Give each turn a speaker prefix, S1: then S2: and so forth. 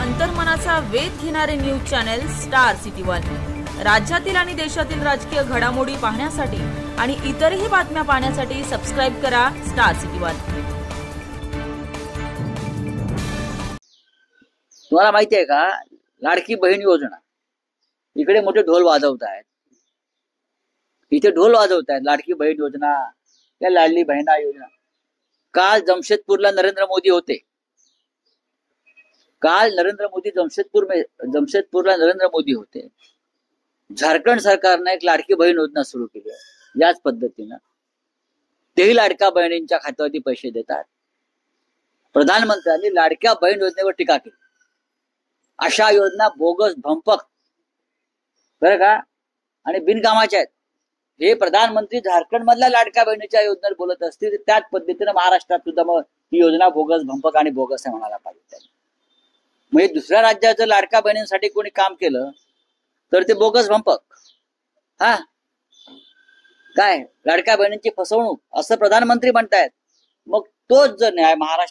S1: अंतर्मनाचा वेध घेणारे news channel star city one. राज्यातील आणि देशातील राजकीय घडामोडी पाहण्यासाठी आणि इतरही बातम्या पाहण्यासाठी सबस्क्राइब करा स्टार सिटी वन।
S2: तुम्हाला माहिती आहे का, लाडकी बहीण योजना इकडे मोठे ढोल वाजवत आहेत, इथे ढोल वाजवत आहेत। लाडकी बहीण योजना या लाडली बहिणा योजना। काल जमशेदपूरला नरेंद्र मोदी होते। काल नरेंद्र मोदी जमशेदपूरला नरेंद्र मोदी होते। झारखंड सरकारने एक लाडकी बहीण योजना सुरू केली आहे। याच पद्धतीनं तेही लाडक्या बहिणींच्या खात्यावरती पैसे देतात। प्रधानमंत्र्यांनी लाडक्या बहीण योजनेवर टीका केली। अशा योजना बोगस, भंपक बरं का आणि बिनकामाच्या आहेत। हे प्रधानमंत्री झारखंड मधल्या लाडक्या बहिणीच्या योजनेवर बोलत असतील, त्याच पद्धतीने महाराष्ट्रात सुद्धा मग ही योजना बोगस, भंपक आणि बोगस आहे म्हणायला पाहिजे। म्हणजे दुसऱ्या राज्याचं लाडक्या बहिणींसाठी कोणी काम केलं तर ते बोगस, भंपक। हा काय लाडक्या बहिणींची फसवणूक असं प्रधानमंत्री म्हणतायत। मग तोच जर न्याय महाराष्ट्र